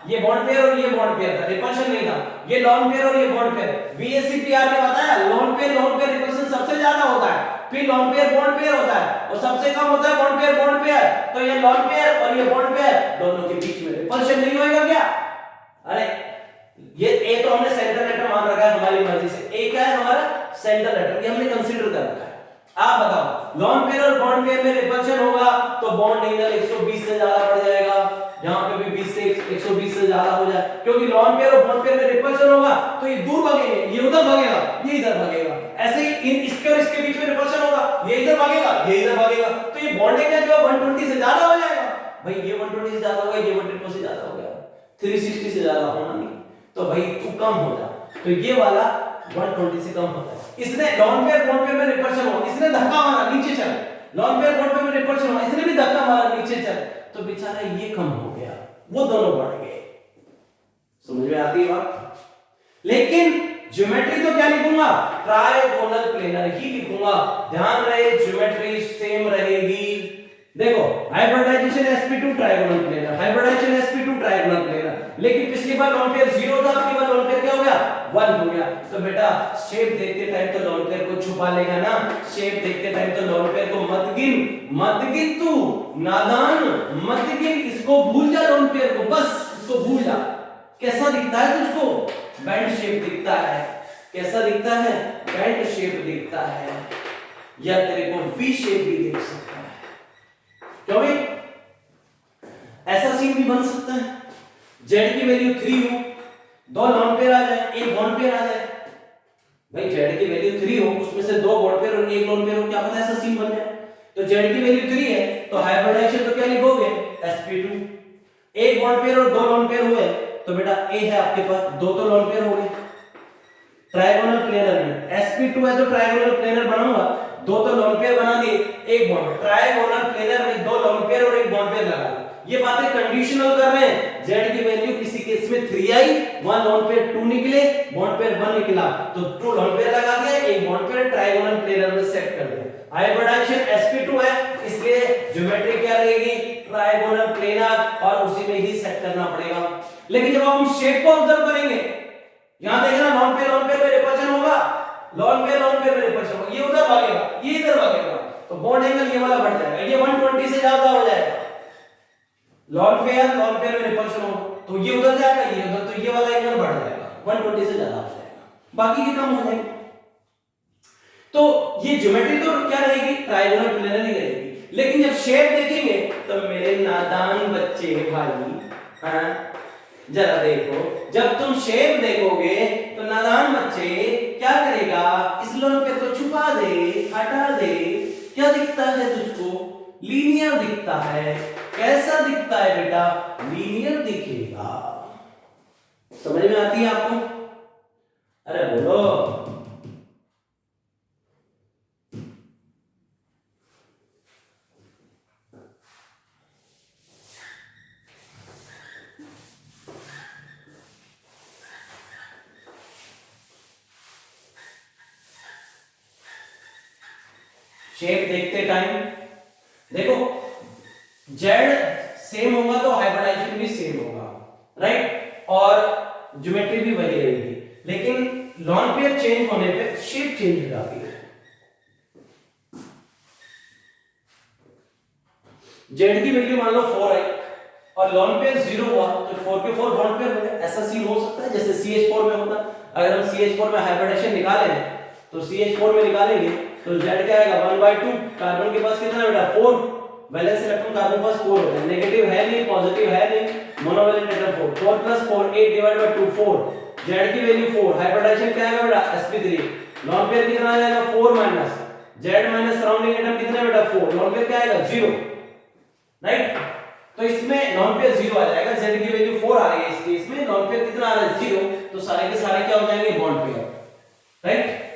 ये बॉन्ड पेयर और ये बॉन्ड पेयर था, रिपल्शन नहीं था, ये लोन पेयर और ये बॉन्ड पेयर। बीएससीपीआर ने बताया लोन पेयर रिपल्शन सबसे ज्यादा होता है, फिर लोन पेयर बॉन्ड पेयर होता है, और सबसे कम होता है बॉन्ड पेयर। तो ये लोन पेयर और ये बॉन्ड पेयर दोनों के बीच में रिपल्शन नहीं होगा क्या, अरे ये ए तो हमने सेंटर एटम मान रखा है हमारी मर्जी से, ए क्या है हमारा सेंटर एटम, ये हमने कंसीडर कर रखा है। आप बताओ, लोन पेयर और बॉन्ड पेयर में रिपल्शन होगा तो बॉन्ड एंगल 120 से ज्यादा बढ़ जाएगा, यहां पे भी 20 से 120 से ज्यादा हो जाए, क्योंकि लोन पेयर और बॉन्ड पेयर में रिपल्शन होगा तो ये दूर भागेंगे, ये उधर भागेगा, ये इधर भागेगा। ऐसे ही इन इसके और इसके बीच में रिपल्शन होगा, ये इधर भागेगा, ये इधर भागेगा, तो ये बॉन्ड एंगल जो 120 से ज्यादा हो जाएगा। भाई ये 120 से ज्यादा हो गया, ये 120 से ज्यादा हो गया, 360 से ज्यादा होना नहीं, तो भाई तू कम हो जा, तो ये वाला 120 से कम होता है। इसने लोन पेयर बॉन्ड पेयर में रिपल्शन हुआ, इसने धक्का मारा नीचे चल, लोन पेयर बॉन्ड पेयर में रिपल्शन हुआ, इसने भी धक्का मारा नीचे चल, तो बेचारा ये कम हो गया, वो दोनों बढ़ गए। समझ में आती है बात। लेकिन ज्योमेट्री तो क्या लिखूंगा, ट्रायगोनल प्लेनर ही लिखूंगा, ध्यान रहे ज्योमेट्री सेम रहेगी। देखो hybridisation sp2 trigonal planar, hybridisation sp2 trigonal planar, लेकिन पिछली बार लोन पेयर 0 था, अब की बार लोन पेयर क्या हो गया, 1 हो गया। तो बेटा शेप देखते टाइम तो लोन पेयर को छुपा लेगा ना, शेप देखते टाइम तो लोन पेयर को मत गिन तू नादान, मत गिन, इसको भूल जा, लोन पेयर को बस इसको भूल जा। कैसा दिखता है तुझको, बैंड शेप दिखता है, कैसा दिखता है, बैंड शेप दिखता है, या तेरे को वी शेप भी दिख सकता है, क्यों भाई ऐसा सीन भी बन सकता है, जेड की वैल्यू 3 हो, दो लोन पेयर आ जाए, एक बॉन्ड पेयर आ जाए, भाई जेड की वैल्यू 3 हो, उसमें से दो बॉन्ड पेयर और एक लोन पेयर हो, क्या पता ऐसा सीन बन जाए। तो जेड की वैल्यू 3 है तो हाइब्रिडाइजेशन तो क्या लिखोगे, sp2। एक बॉन्ड पेयर और दो लोन पेयर हुए तो बेटा ए है आपके पास, दो तो लोन पेयर हो गए। ट्रायगोनल प्लेनर में sp2 है तो ट्रायगोनल प्लेनर बनाऊंगा, दो तो लोन पेयर बना दिए, एक बॉन्ड, ट्रायगोनल प्लेनर में दो लोन पेयर और एक बॉन्ड पेयर लगा दिए। ये बातें कंडीशनल कर रहे हैं, z की वैल्यू किसी केस में 3 आई, वन लोन पेयर 2 निकले, बॉन्ड पेयर 1 निकला, तो 2 लोन पेयर लगा दिया, एक बॉन्ड पेयर ट्रायगोनल प्लेनर में सेट कर दिया। हाइब्रिडाइजेशन sp2 है, इसलिए ज्योमेट्री क्या रहेगी, ट्रायगोनल प्लेनर, और उसी में ही सेट करना पड़ेगा। लेकिन जब हम शेप को ऑब्जर्व करेंगे, यहां देखना लोन पेयर में रिपल्शन होगा, लोन पेयर में रिपल्शन होगा, ये उधर भागेगा, ये इधर भागेगा, तो बॉन्ड एंगल ये वाला बढ़ जाएगा, ये 120 से ज्यादा हो जाएगा। लोन पेयर में रिपल्शन हो तो ये उधर जाएगा, ये उधर, तो ये वाला एंगल बढ़ जाएगा, 120 से ज्यादा हो जाएगा, बाकी के कम हो जाएंगे। तो ये ज्योमेट्री तो क्या रहेगी, ट्रायगोनल प्लेनर ही रहेगी। लेकिन जब शेप देखेंगे तो मेरे नादान बच्चे भाई, हाँ जरा देखो, जब तुम शेप देखोगे तो नादान बच्चे क्या करेगा, इस लोन पेयर को छुपा दे, हटा दे, क्या दिखता है तुझको, लीनियर दिखता है। कैसा दिखता है बेटा, लीनियर दिखेगा। समझ में आती है आपको, अरे बोलो। शेप देखते टाइम देखो जेड सेम होगा तो हाइब्रिडाइजेशन भी सेम होगा, राइट, और ज्योमेट्री भी वही रहेगी, लेकिन लॉन पेयर चेंज होने पे शेप चेंज हो जाती है। जेड की वैल्यू मान लो 4 आई और लॉन पेयर 0 हुआ तो 4 के 4 बॉन्ड पेयर हो गए। ऐसा सीन हो सकता है जैसे CH4 में होता। अगर हम CH4 में हाइब्रिडेशन निकालें तो CH4 में निकालेंगे तो Z क्या आएगा 1/2। कार्बन के पास कितना बेटा 4, वैलेंस इलेक्ट्रॉन कार्बन के पास 4 होता है, नेगेटिव है नहीं पॉजिटिव है नहीं, मोनोवैलेंट एटम 4 + 4 8 / 2 4। Z की वैल्यू 4, हाइब्रिडेशन क्या आएगा बेटा sp3। लॉन पेयर कितना आ जाएगा 4 minus Z minus surrounding atom कितना बेटा 4, लॉन पेयर क्या आएगा 0, राइट। तो इसमें लॉन पेयर 0 आ जाएगा, Z की वैल्यू 4 आ रही है इस केस में, लॉन पेयर कितना आ रहा है 0, तो सारे के सारे क्या हो जाएंगे बॉन्ड पेयर, राइट।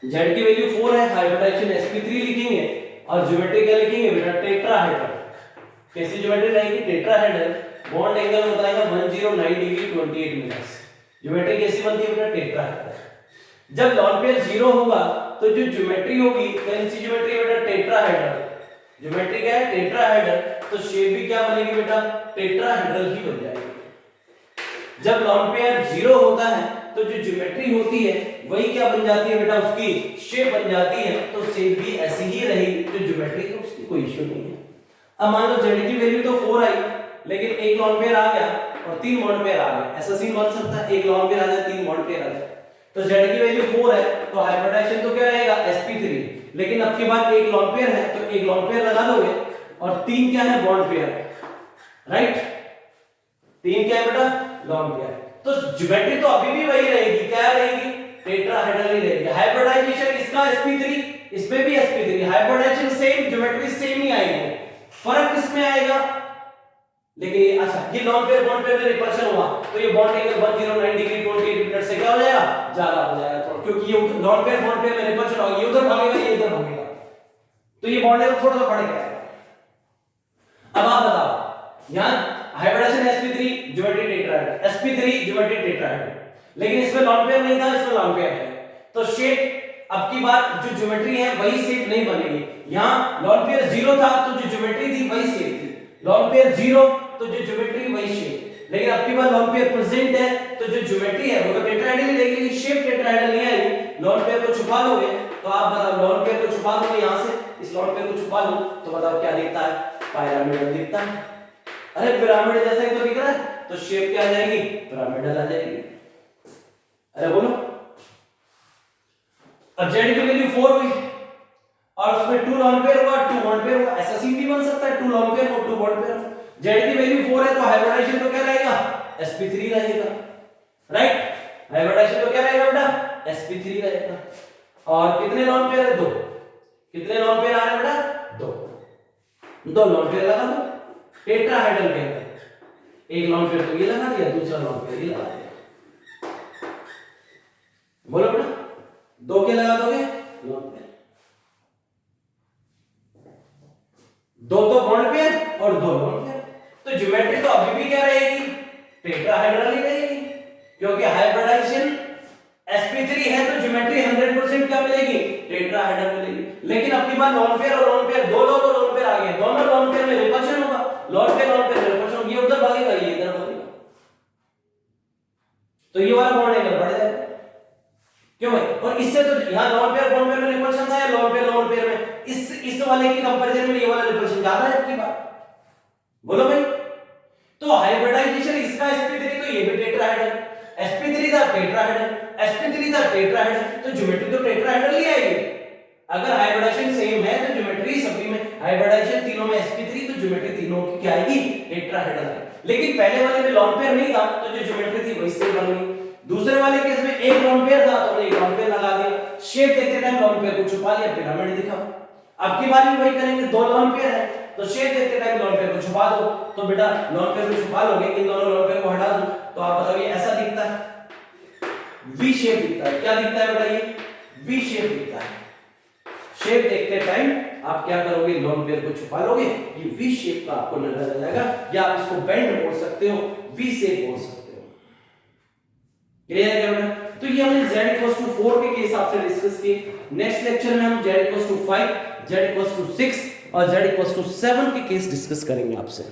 Z की वैल्यू 4 है, हाइब्रिडाइजेशन sp3 लिखेंगे और ज्योमेट्री क्या लिखेंगे बेटा टेट्राहेड्रल। कैसी ज्योमेट्री रहेगी टेट्राहेड्रल, बॉन्ड एंगल होता है 109 डिग्री 28 मिनट्स। ज्योमेट्री कैसी बनती है बेटा टेट्राहेड्रल। जब लॉन पेयर 0 होगा तो जो ज्योमेट्री होगी कौन सी ज्योमेट्री बेटा टेट्राहेड्रल। ज्योमेट्री क्या है टेट्राहेड्रल, तो शेप भी क्या बनेगी बेटा टेट्राहेड्रल ही बन जाएगी। जब लॉन पेयर 0 होता है तो जो ज्योमेट्री होती है वही क्या बन जाती है बेटा उसकी शेप बन जाती है, तो शेप भी ऐसी ही रहेगी, जो ज्योमेट्री है उसकी कोई इश्यू नहीं है। अब मान लो Z की वैल्यू तो 4 आई लेकिन एक लॉन पेयर आ गया और 3 बॉन्ड पेयर आ गए, ऐसा सीन बन सकता है एक लॉन पेयर आ जाए 3 बॉन्ड पेयर आ जाए। तो Z की वैल्यू 4 है तो हाइब्रिडाइजेशन तो क्या रहेगा sp3, लेकिन अब के बाद एक लॉन पेयर है तो एक लॉन पेयर लगा दोगे और 3 क्या है बॉन्ड पेयर, राइट। 3 क्या है बेटा लॉन पेयर, तो ज्योमेट्री तो अभी भी वही रहेगी, क्या रहेगी टेट्राहेड्रल ही रहेगी। हाइब्रिडाइजेशन इसका sp3 इसमें भी sp3, hybridisation same geometry same ही आएगी, फर्क किसमें आएगा, लेकिन ये अच्छा ये लॉन पेयर बॉन्ड पेयर में रिपल्शन हुआ तो ये बॉन्ड एंगल 109 डिग्री 28 मिनट से क्या हो जाएगा ज्यादा हो जाएगा, तो क्योंकि ये लॉन पेयर बॉन्ड पेयर में रिपल्शन होगा, ये उधर भागेगा ये इधर भागेगा, तो ये बॉन्ड एंगल थोड़ा सा बढ़ गया। अब आप बताओ यहां hybridisation sp3 geometry tetrahedral, sp3 geometry tetrahedral, लेकिन इसमें लॉन पेयर नहीं था इसमें लॉन पेयर है, तो शेप अब की बार जो ज्योमेट्री है वही शेप नहीं बनेगी। यहां लॉन पेयर 0 था तो जो ज्योमेट्री थी वही शेप थी, लॉन पेयर 0 तो जो ज्योमेट्री वही शेप, लेकिन अब की बार लॉन पेयर प्रेजेंट है तो जो ज्योमेट्री है वो तो टेट्राहेड्रल ही रहेगी, लेकिन शेप टेट्राहेड्रल नहीं आएगी। लॉन पेयर को छुपा दोगे तो आप बताओ लॉन पेयर को छुपा दोगे यहां से, इस लॉन पेयर को छुपा दो तो बताओ क्या दिखता है पिरामिडल दिखता है। अरे पिरामिड जैसा ही तो दिख रहा है, तो शेप क्या आ जाएगी पिरामिडल आ जाएगी। अरे बोलो अब Z की वैल्यू 4 हुई और उसमें 2 लॉन पेयर हुआ 2 बॉन्ड पेयर हुआ, ऐसा सीन भी बन सकता है 2 लॉन पेयर और 2 बॉन्ड पेयर। Z की वैल्यू 4 है तो हाइब्रिडाइजेशन तो क्या रहेगा sp3 रहेगा, राइट। हाइब्रिडाइजेशन तो क्या रहेगा बेटा sp3 रहेगा, और कितने लॉन पेयर है 2, कितने लॉन पेयर आ रहे हैं बेटा 2 लॉन पेयर लगा दो, टेट्राहेड्रल कहते हैं। एक लॉन पेयर तो ये लगा दिया, दूसरा लॉन पेयर ये लगा दिया, बोलो बेटा 2 के लगा दोगे लॉन पेयर, 2 तो बॉन्ड पेयर और 2 लॉन पेयर, तो ज्योमेट्री तो अभी भी क्या रहेगी टेट्राहेड्रल ही रहेगी, क्योंकि हाइब्रिडाइजेशन sp3 है तो ज्योमेट्री 100% क्या मिलेगी टेट्राहेड्रल मिलेगी। लेकिन अब की बार लॉन पेयर और लॉन पेयर दो लॉन पेयर आ गए, दोनों लॉन पेयर में रिपल्शन होगा, लॉन पेयर में रिपल्शन होगा, ये उधर भागेगा ये इधर भागेगा, तो ये वाला बॉन्ड एंगल बढ़ जाएगा, क्यों भाई। और इससे तो यहां लॉन पेयर बॉन्ड पेयर में रिपल्शन था या लॉन पेयर में, इस वाले की कंपैरिजन में ये वाला रिपल्शन ज्यादा है आपकी बात, बोलो भाई। तो हाइब्रिडाइजेशन इसका sp3 तो ये भी टेट्राहेड्रल, sp3 था टेट्राहेड्रल, sp3 था टेट्राहेड्रल, तो ज्योमेट्री तो टेट्राहेड्रल ही आएगी। अगर हाइब्रिडाइजेशन सेम है तो ज्योमेट्री सभी में हाइब्रिडाइजेशन तीनों में sp3 तो ज्योमेट्री तीनों की क्या आएगी टेट्राहेड्रल। लेकिन पहले वाले में लॉन पेयर नहीं था तो जो ज्योमेट्री थी वही सेम बन गई, दूसरे वाले केस में एक लॉन पेयर था तो हमने एक लॉन पेयर लगा दिया, शेप देखते टाइम लॉन पेयर को छुपा लिया पिरामिड दिखा। अब की बार भी वही करेंगे, 2 लॉन पेयर है तो शेप देखते टाइम लॉन पेयर को छुपा दो, तो बेटा लॉन पेयर को छुपा लोगे, इन दोनों लॉन पेयर को हटा दो तो आप बताओ ऐसा दिखता है वी शेप दिखता है, क्या दिखता है बेटा ये वी शेप दिखता है। शेप देखते टाइम आप क्या करोगे लॉन पेयर को छुपा लोगे, ये वी शेप का आपको नजर आ जाएगा, या आप इसको बेंड बोल सकते हो वी शेप बोल सकते हो, क्लियर है क्या बेटा। तो ये हमने z इक्वल्स टू 4 के केस आपसे डिस्कस किए। नेक्स्ट लेक्चर में हम z equals to 5, z equals to 6 और z इक्वल्स टू 7 के केस डिस्कस करेंगे आपसे।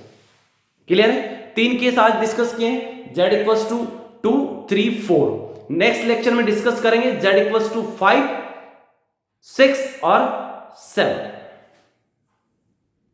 क्लियर है? 3 केस आज डिस्कस किए हैं, z equals to 2, 3, 4। Next lecture में डिस्कस करेंगे z इक्वल्स टू 5, 6 और 7।